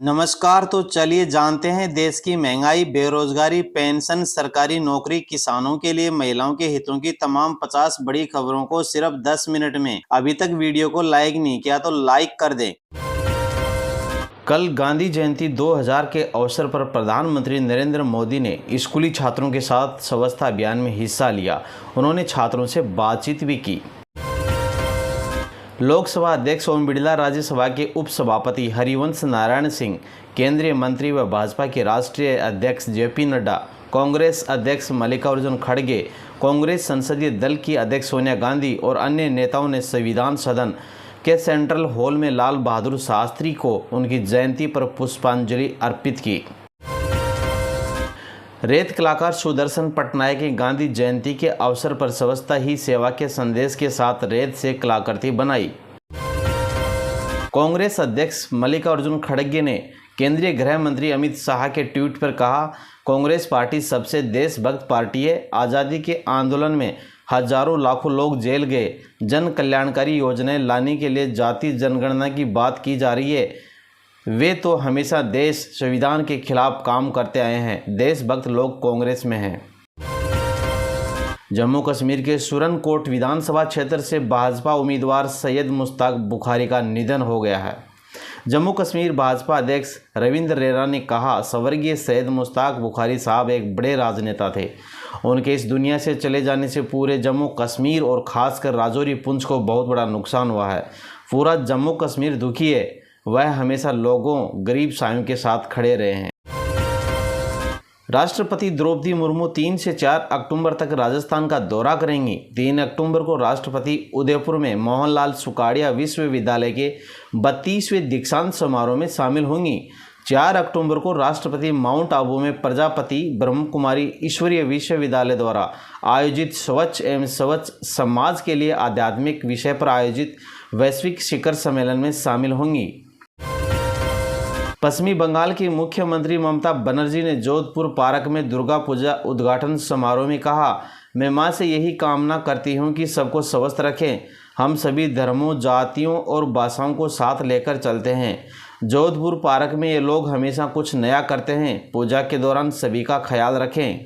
नमस्कार। तो चलिए जानते हैं देश की महंगाई, बेरोजगारी, पेंशन, सरकारी नौकरी, किसानों के लिए महिलाओं के हितों की तमाम 50 बड़ी खबरों को सिर्फ 10 मिनट में। अभी तक वीडियो को लाइक नहीं किया तो लाइक कर दें। कल गांधी जयंती 2000 के अवसर पर प्रधानमंत्री नरेंद्र मोदी ने स्कूली छात्रों के साथ स्वच्छता अभियान में हिस्सा लिया। उन्होंने छात्रों से बातचीत भी की। लोकसभा अध्यक्ष ओम बिरला, राज्यसभा के उपसभापति हरिवंश नारायण सिंह, केंद्रीय मंत्री व भाजपा के राष्ट्रीय अध्यक्ष जेपी नड्डा, कांग्रेस अध्यक्ष मल्लिकार्जुन खड़गे, कांग्रेस संसदीय दल की अध्यक्ष सोनिया गांधी और अन्य नेताओं ने संविधान सदन के सेंट्रल हॉल में लाल बहादुर शास्त्री को उनकी जयंती पर पुष्पांजलि अर्पित की। रेत कलाकार सुदर्शन पटनायक की गांधी जयंती के अवसर पर स्वच्छता ही सेवा के संदेश के साथ रेत से कलाकृति बनाई। कांग्रेस अध्यक्ष मल्लिकार्जुन खड़गे ने केंद्रीय गृह मंत्री अमित शाह के ट्वीट पर कहा, कांग्रेस पार्टी सबसे देशभक्त पार्टी है। आज़ादी के आंदोलन में हजारों लाखों लोग जेल गए। जन कल्याणकारी योजनाएं लाने के लिए जाति जनगणना की बात की जा रही है। वे तो हमेशा देश संविधान के खिलाफ काम करते आए हैं। देशभक्त लोग कांग्रेस में हैं। जम्मू कश्मीर के सुरनकोट विधानसभा क्षेत्र से भाजपा उम्मीदवार सैयद मुश्ताक बुखारी का निधन हो गया है। जम्मू कश्मीर भाजपा अध्यक्ष रविंद्र रेरा ने कहा, स्वर्गीय सैयद मुश्ताक बुखारी साहब एक बड़े राजनेता थे। उनके इस दुनिया से चले जाने से पूरे जम्मू कश्मीर और खासकर राजौरी पुंछ को बहुत बड़ा नुकसान हुआ है। पूरा जम्मू कश्मीर दुखी है। वह हमेशा लोगों, गरीब सायों के साथ खड़े रहे हैं। राष्ट्रपति द्रौपदी मुर्मू 3 से 4 अक्टूबर तक राजस्थान का दौरा करेंगी। 3 अक्टूबर को राष्ट्रपति उदयपुर में मोहनलाल सुखाड़िया विश्वविद्यालय के 32वें दीक्षांत समारोह में शामिल होंगी। 4 अक्टूबर को राष्ट्रपति माउंट आबू में प्रजापति ब्रह्म कुमारी ईश्वरीय विश्वविद्यालय द्वारा आयोजित स्वच्छ एवं स्वच्छ समाज के लिए आध्यात्मिक विषय पर आयोजित वैश्विक शिखर सम्मेलन में शामिल होंगी। पश्चिमी बंगाल की मुख्यमंत्री ममता बनर्जी ने जोधपुर पार्क में दुर्गा पूजा उद्घाटन समारोह में कहा, मैं मां से यही कामना करती हूं कि सबको स्वस्थ रखें। हम सभी धर्मों, जातियों और भाषाओं को साथ लेकर चलते हैं। जोधपुर पार्क में ये लोग हमेशा कुछ नया करते हैं। पूजा के दौरान सभी का ख्याल रखें।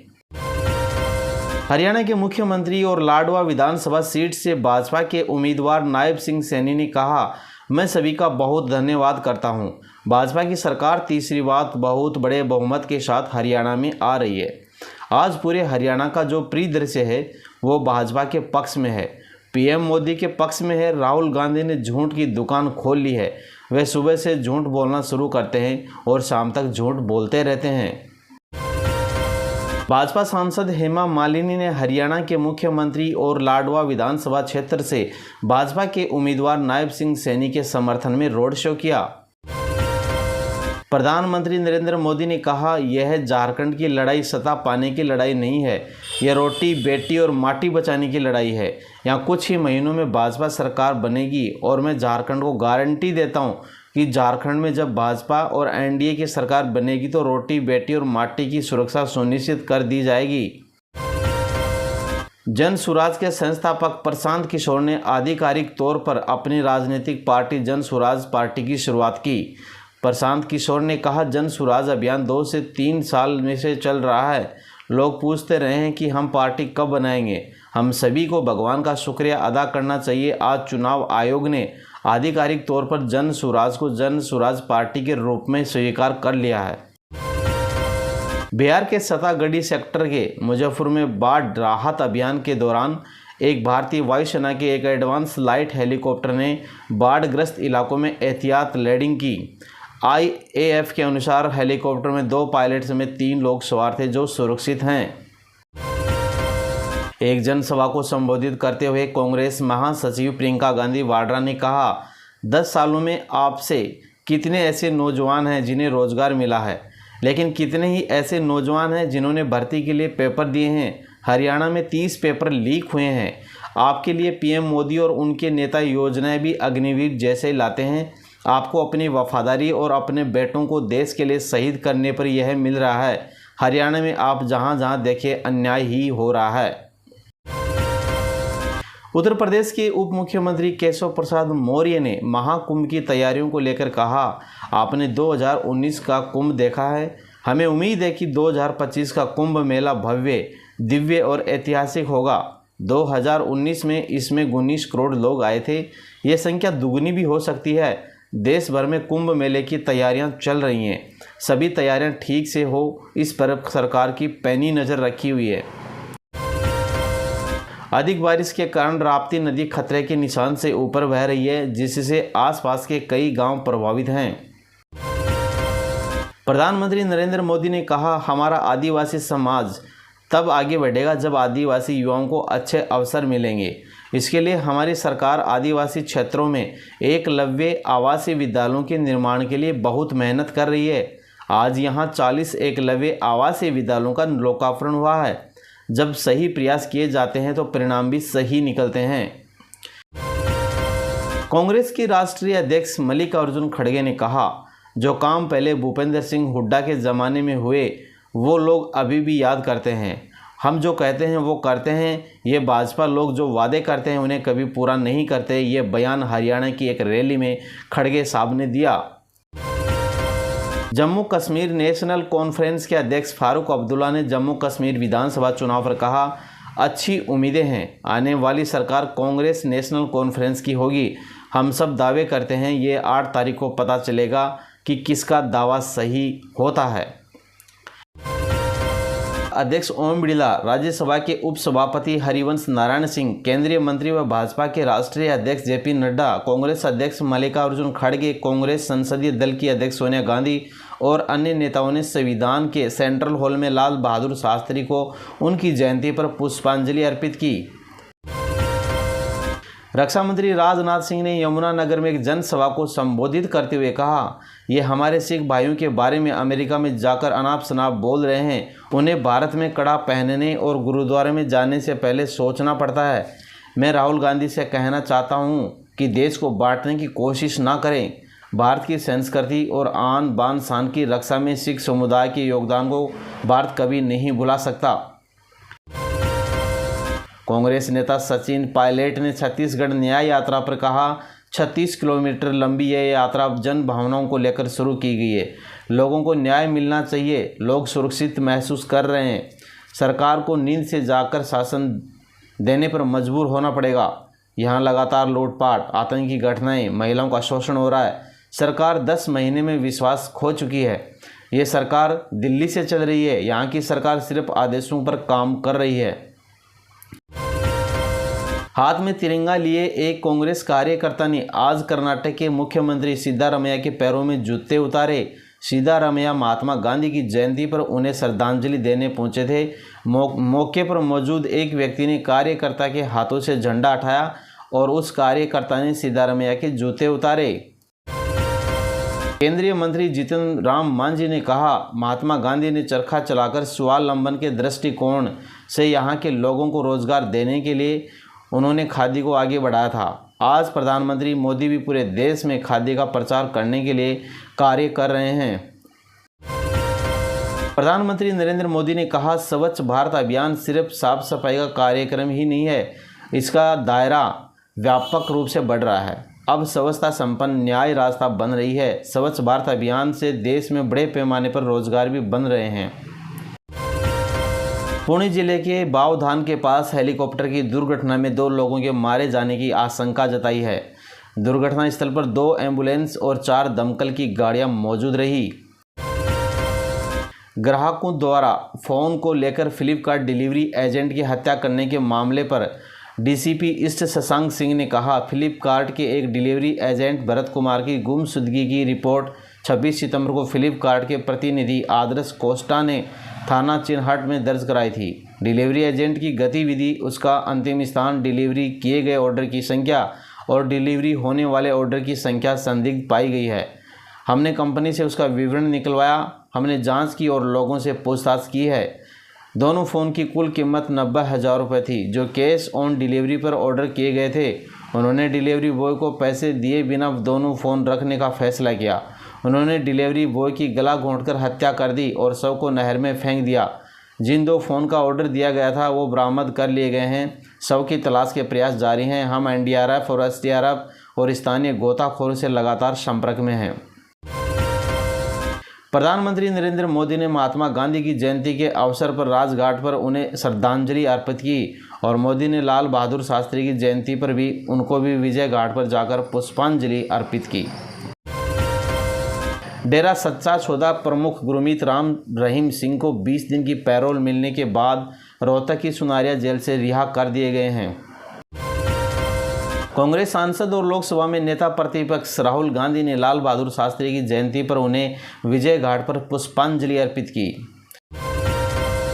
हरियाणा के मुख्यमंत्री और लाडवा विधानसभा सीट से भाजपा के उम्मीदवार नायब सिंह सैनी ने कहा, मैं सभी का बहुत धन्यवाद करता हूं। भाजपा की सरकार तीसरी बार बहुत बड़े बहुमत के साथ हरियाणा में आ रही है। आज पूरे हरियाणा का जो परिदृश्य है वो भाजपा के पक्ष में है। पीएम मोदी के पक्ष में है। राहुल गांधी ने झूठ की दुकान खोल ली है। वे सुबह से झूठ बोलना शुरू करते हैं और शाम तक झूठ बोलते रहते हैं। भाजपा सांसद हेमा मालिनी ने हरियाणा के मुख्यमंत्री और लाडवा विधानसभा क्षेत्र से भाजपा के उम्मीदवार नायब सिंह सैनी के समर्थन में रोड शो किया। प्रधानमंत्री नरेंद्र मोदी ने कहा, यह झारखंड की लड़ाई सत्ता पाने की लड़ाई नहीं है। यह रोटी, बेटी और माटी बचाने की लड़ाई है। यहाँ कुछ ही महीनों में भाजपा सरकार बनेगी और मैं झारखंड को गारंटी देता हूँ कि झारखंड में जब भाजपा और एनडीए की सरकार बनेगी तो रोटी, बेटी और माटी की सुरक्षा सुनिश्चित कर दी जाएगी। जन सुराज के संस्थापक प्रशांत किशोर ने आधिकारिक तौर पर अपनी राजनीतिक पार्टी जन सुराज पार्टी की शुरुआत की। प्रशांत किशोर ने कहा, जन सुराज अभियान 2 से 3 साल में से चल रहा है। लोग पूछते रहे हैं कि हम पार्टी कब बनाएंगे। हम सभी को भगवान का शुक्रिया अदा करना चाहिए। आज चुनाव आयोग ने आधिकारिक तौर पर जन सुराज को जन सुराज पार्टी के रूप में स्वीकार कर लिया है। बिहार के सतागढ़ी सेक्टर के मुजफ्फर में बाढ़ राहत अभियान के दौरान एक भारतीय वायुसेना के एक एडवांस लाइट हेलीकॉप्टर ने बाढ़ग्रस्त इलाकों में एहतियात लैंडिंग की। आईएएफ के अनुसार हेलीकॉप्टर में 2 पायलट समेत 3 लोग सवार थे जो सुरक्षित हैं। एक जनसभा को संबोधित करते हुए कांग्रेस महासचिव प्रियंका गांधी वाड्रा ने कहा, 10 सालों में आपसे कितने ऐसे नौजवान हैं जिन्हें रोजगार मिला है, लेकिन कितने ही ऐसे नौजवान हैं जिन्होंने भर्ती के लिए पेपर दिए हैं। हरियाणा में 30 पेपर लीक हुए हैं। आपके लिए पीएम मोदी और उनके नेता योजनाएं भी अग्निवीर जैसे लाते हैं। आपको अपनी वफादारी और अपने बेटों को देश के लिए शहीद करने पर यह मिल रहा है। हरियाणा में आप जहां जहां देखें अन्याय ही हो रहा है। उत्तर प्रदेश के उप मुख्यमंत्री केशव प्रसाद मौर्य ने महाकुंभ की तैयारियों को लेकर कहा, आपने 2019 का कुंभ देखा है, हमें उम्मीद है कि 2025 का कुंभ मेला भव्य, दिव्य और ऐतिहासिक होगा। 2019 में इसमें 19 करोड़ लोग आए थे, ये संख्या दुगनी भी हो सकती है। देश भर में कुंभ मेले की तैयारियां चल रही हैं, सभी तैयारियां ठीक से हो, इस पर सरकार की पैनी नज़र रखी हुई है। अधिक बारिश के कारण राप्ती नदी खतरे के निशान से ऊपर बह रही है, जिससे आसपास के कई गांव प्रभावित हैं। प्रधानमंत्री नरेंद्र मोदी ने कहा, हमारा आदिवासी समाज तब आगे बढ़ेगा जब आदिवासी युवाओं को अच्छे अवसर मिलेंगे। इसके लिए हमारी सरकार आदिवासी क्षेत्रों में एकलव्य आवासीय विद्यालयों के निर्माण के लिए बहुत मेहनत कर रही है। आज यहां 40 एकलव्य आवासीय विद्यालयों का लोकार्पण हुआ है। जब सही प्रयास किए जाते हैं तो परिणाम भी सही निकलते हैं। कांग्रेस की राष्ट्रीय अध्यक्ष मल्लिकार्जुन खड़गे ने कहा, जो काम पहले भूपेंद्र सिंह हुड्डा के ज़माने में हुए वो लोग अभी भी याद करते हैं। हम जो कहते हैं वो करते हैं। ये भाजपा लोग जो वादे करते हैं उन्हें कभी पूरा नहीं करते। ये बयान हरियाणा की एक रैली में खड़गे साहब ने दिया। जम्मू कश्मीर नेशनल कॉन्फ्रेंस के अध्यक्ष फारूक अब्दुल्ला ने जम्मू कश्मीर विधानसभा चुनाव पर कहा, अच्छी उम्मीदें हैं, आने वाली सरकार कांग्रेस नेशनल कॉन्फ्रेंस की होगी। हम सब दावे करते हैं, ये 8 तारीख को पता चलेगा कि किसका दावा सही होता है। अध्यक्ष ओम बिड़ला, राज्यसभा के उपसभापति हरिवंश नारायण सिंह, केंद्रीय मंत्री व भाजपा के राष्ट्रीय अध्यक्ष जेपी नड्डा, कांग्रेस अध्यक्ष मल्लिकार्जुन खड़गे, कांग्रेस संसदीय दल की अध्यक्ष सोनिया गांधी और अन्य नेताओं ने संविधान के सेंट्रल हॉल में लाल बहादुर शास्त्री को उनकी जयंती पर पुष्पांजलि अर्पित की। रक्षा मंत्री राजनाथ सिंह ने यमुनानगर में एक जनसभा को संबोधित करते हुए कहा, ये हमारे सिख भाइयों के बारे में अमेरिका में जाकर अनाप शनाप बोल रहे हैं। उन्हें भारत में कड़ा पहनने और गुरुद्वारे में जाने से पहले सोचना पड़ता है। मैं राहुल गांधी से कहना चाहता हूं कि देश को बांटने की कोशिश ना करें। भारत की संस्कृति और आन बान शान की रक्षा में सिख समुदाय के योगदान को भारत कभी नहीं भुला सकता। कांग्रेस नेता सचिन पायलट ने छत्तीसगढ़ न्याय यात्रा पर कहा, 36 किलोमीटर लंबी यह यात्रा जन भावनाओं को लेकर शुरू की गई है। लोगों को न्याय मिलना चाहिए, लोग सुरक्षित महसूस कर रहे हैं। सरकार को नींद से जाकर शासन देने पर मजबूर होना पड़ेगा। यहाँ लगातार लूटपाट, आतंकी घटनाएं, महिलाओं का शोषण हो रहा है। सरकार 10 महीने में विश्वास खो चुकी है। ये सरकार दिल्ली से चल रही है, यहाँ की सरकार सिर्फ आदेशों पर काम कर रही है। हाथ में तिरंगा लिए एक कांग्रेस कार्यकर्ता ने आज कर्नाटक के मुख्यमंत्री सिद्धारमैया के पैरों में जूते उतारे। सिद्धारमैया महात्मा गांधी की जयंती पर उन्हें श्रद्धांजलि देने पहुंचे थे। मौके पर मौजूद एक व्यक्ति ने कार्यकर्ता के हाथों से झंडा उठाया और उस कार्यकर्ता ने सिद्धारमैया के जूते उतारे। केंद्रीय मंत्री जीतन राम मांझी ने कहा, महात्मा गांधी ने चरखा चलाकर स्वावलंबन के दृष्टिकोण से यहाँ के लोगों को रोजगार देने के लिए उन्होंने खादी को आगे बढ़ाया था। आज प्रधानमंत्री मोदी भी पूरे देश में खादी का प्रचार करने के लिए कार्य कर रहे हैं। प्रधानमंत्री नरेंद्र मोदी ने कहा, स्वच्छ भारत अभियान सिर्फ साफ सफाई का कार्यक्रम ही नहीं है, इसका दायरा व्यापक रूप से बढ़ रहा है। अब स्वच्छता संपन्न न्याय रास्ता बन रही है। स्वच्छ भारत अभियान से देश में बड़े पैमाने पर रोजगार भी बन रहे हैं। पुणे जिले के बावधान के पास हेलीकॉप्टर की दुर्घटना में 2 लोगों के मारे जाने की आशंका जताई है। दुर्घटना स्थल पर 2 एम्बुलेंस और 4 दमकल की गाड़ियां मौजूद रही। ग्राहकों द्वारा फोन को लेकर फ्लिपकार्ट डिलीवरी एजेंट की हत्या करने के मामले पर डीसीपी ईस्ट शशांक सिंह ने कहा, फ्लिपकार्ट के एक डिलीवरी एजेंट भरत कुमार की गुमशुदगी की रिपोर्ट 26 सितंबर को फ्लिपकार्ट के प्रतिनिधि आदर्श कोस्टा ने थाना चिनहट में दर्ज कराई थी। डिलीवरी एजेंट की गतिविधि, उसका अंतिम स्थान, डिलीवरी किए गए ऑर्डर की संख्या और डिलीवरी होने वाले ऑर्डर की संख्या संदिग्ध पाई गई है। हमने कंपनी से उसका विवरण निकलवाया, हमने जांच की और लोगों से पूछताछ की है। दोनों फ़ोन की कुल कीमत 90,000 रुपये थी, जो कैश ऑन डिलीवरी पर ऑर्डर किए गए थे। उन्होंने डिलीवरी बॉय को पैसे दिए बिना दोनों फ़ोन रखने का फैसला किया। उन्होंने डिलीवरी बॉय की गला घोंटकर हत्या कर दी और शव को नहर में फेंक दिया। जिन 2 फ़ोन का ऑर्डर दिया गया था वो बरामद कर लिए गए हैं। शव की तलाश के प्रयास जारी हैं। हम एनडीआरएफ और एसडीआरएफ और स्थानीय गोताखोरों से लगातार संपर्क में हैं। प्रधानमंत्री नरेंद्र मोदी ने महात्मा गांधी की जयंती के अवसर पर राजघाट पर उन्हें श्रद्धांजलि अर्पित की और मोदी ने लाल बहादुर शास्त्री की जयंती पर भी उनको भी विजय घाट पर जाकर पुष्पांजलि अर्पित की। डेरा सच्चा सौदा प्रमुख गुरमीत राम रहीम सिंह को 20 दिन की पैरोल मिलने के बाद रोहतक की सुनारिया जेल से रिहा कर दिए गए हैं। कांग्रेस सांसद और लोकसभा में नेता प्रतिपक्ष राहुल गांधी ने लाल बहादुर शास्त्री की जयंती पर उन्हें विजय घाट पर पुष्पांजलि अर्पित की।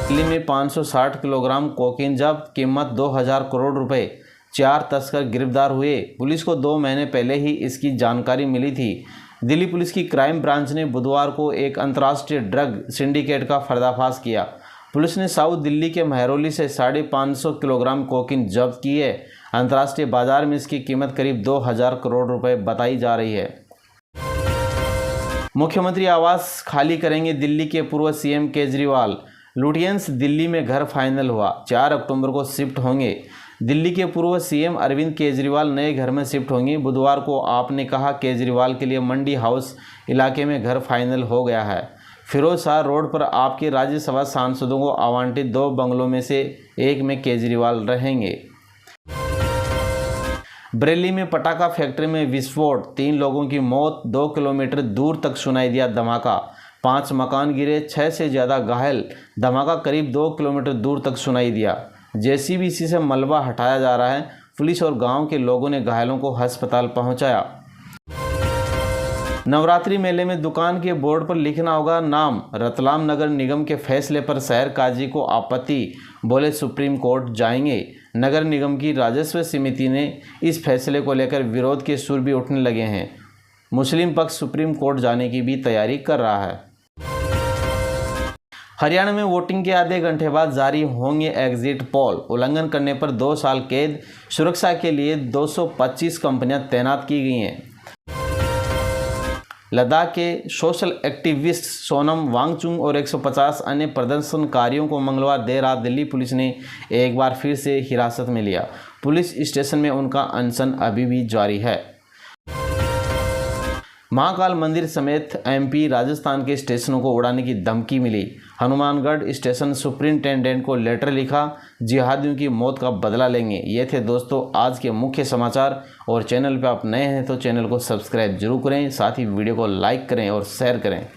दिल्ली में 560 किलोग्राम कोकीन जब्त, कीमत 2000 करोड़ रुपए। 4 तस्कर गिरफ्तार हुए। पुलिस को 2 महीने पहले ही इसकी जानकारी मिली थी। दिल्ली पुलिस की क्राइम ब्रांच ने बुधवार को एक अंतर्राष्ट्रीय ड्रग सिंडिकेट का पर्दाफाश किया। पुलिस ने साउथ दिल्ली के महरौली से 550 किलोग्राम कोकीन जब्त की है। अंतर्राष्ट्रीय बाजार में इसकी कीमत करीब 2000 करोड़ रुपए बताई जा रही है। मुख्यमंत्री आवास खाली करेंगे दिल्ली के पूर्व सीएम केजरीवाल। लुटियंस दिल्ली में घर फाइनल हुआ। 4 अक्टूबर को शिफ्ट होंगे। दिल्ली के पूर्व सीएम अरविंद केजरीवाल नए घर में शिफ्ट होंगे। बुधवार को आपने कहा केजरीवाल के लिए मंडी हाउस इलाके में घर फाइनल हो गया है। फिरोज शाह रोड पर आपके राज्यसभा सांसदों को आवंटित 2 बंगलों में से एक में केजरीवाल रहेंगे। बरेली में पटाखा फैक्ट्री में विस्फोट, 3 लोगों की मौत, 2 किलोमीटर दूर तक सुनाई दिया धमाका। 5 मकान गिरे, 6 से ज़्यादा घायल। धमाका करीब 2 किलोमीटर दूर तक सुनाई दिया। जेसीबी से मलबा हटाया जा रहा है। पुलिस और गांव के लोगों ने घायलों को अस्पताल पहुंचाया। नवरात्रि मेले में दुकान के बोर्ड पर लिखना होगा नाम। रतलाम नगर निगम के फैसले पर शहर काजी को आपत्ति, बोले सुप्रीम कोर्ट जाएंगे। नगर निगम की राजस्व समिति ने इस फैसले को लेकर विरोध के सुर भी उठने लगे हैं। मुस्लिम पक्ष सुप्रीम कोर्ट जाने की भी तैयारी कर रहा है। हरियाणा में वोटिंग के आधे घंटे बाद जारी होंगे एग्जिट पोल। उल्लंघन करने पर 2 साल कैद। सुरक्षा के लिए 225 कंपनियां तैनात की गई हैं। लद्दाख के सोशल एक्टिविस्ट सोनम वांगचुक और 150 अन्य प्रदर्शनकारियों को मंगलवार देर रात दिल्ली पुलिस ने एक बार फिर से हिरासत में लिया। पुलिस स्टेशन में उनका अनशन अभी भी जारी है। महाकाल मंदिर समेत एमपी राजस्थान के स्टेशनों को उड़ाने की धमकी मिली। हनुमानगढ़ स्टेशन सुपरिंटेंडेंट को लेटर लिखा, जिहादियों की मौत का बदला लेंगे। ये थे दोस्तों आज के मुख्य समाचार। और चैनल पर आप नए हैं तो चैनल को सब्सक्राइब जरूर करें, साथ ही वीडियो को लाइक करें और शेयर करें।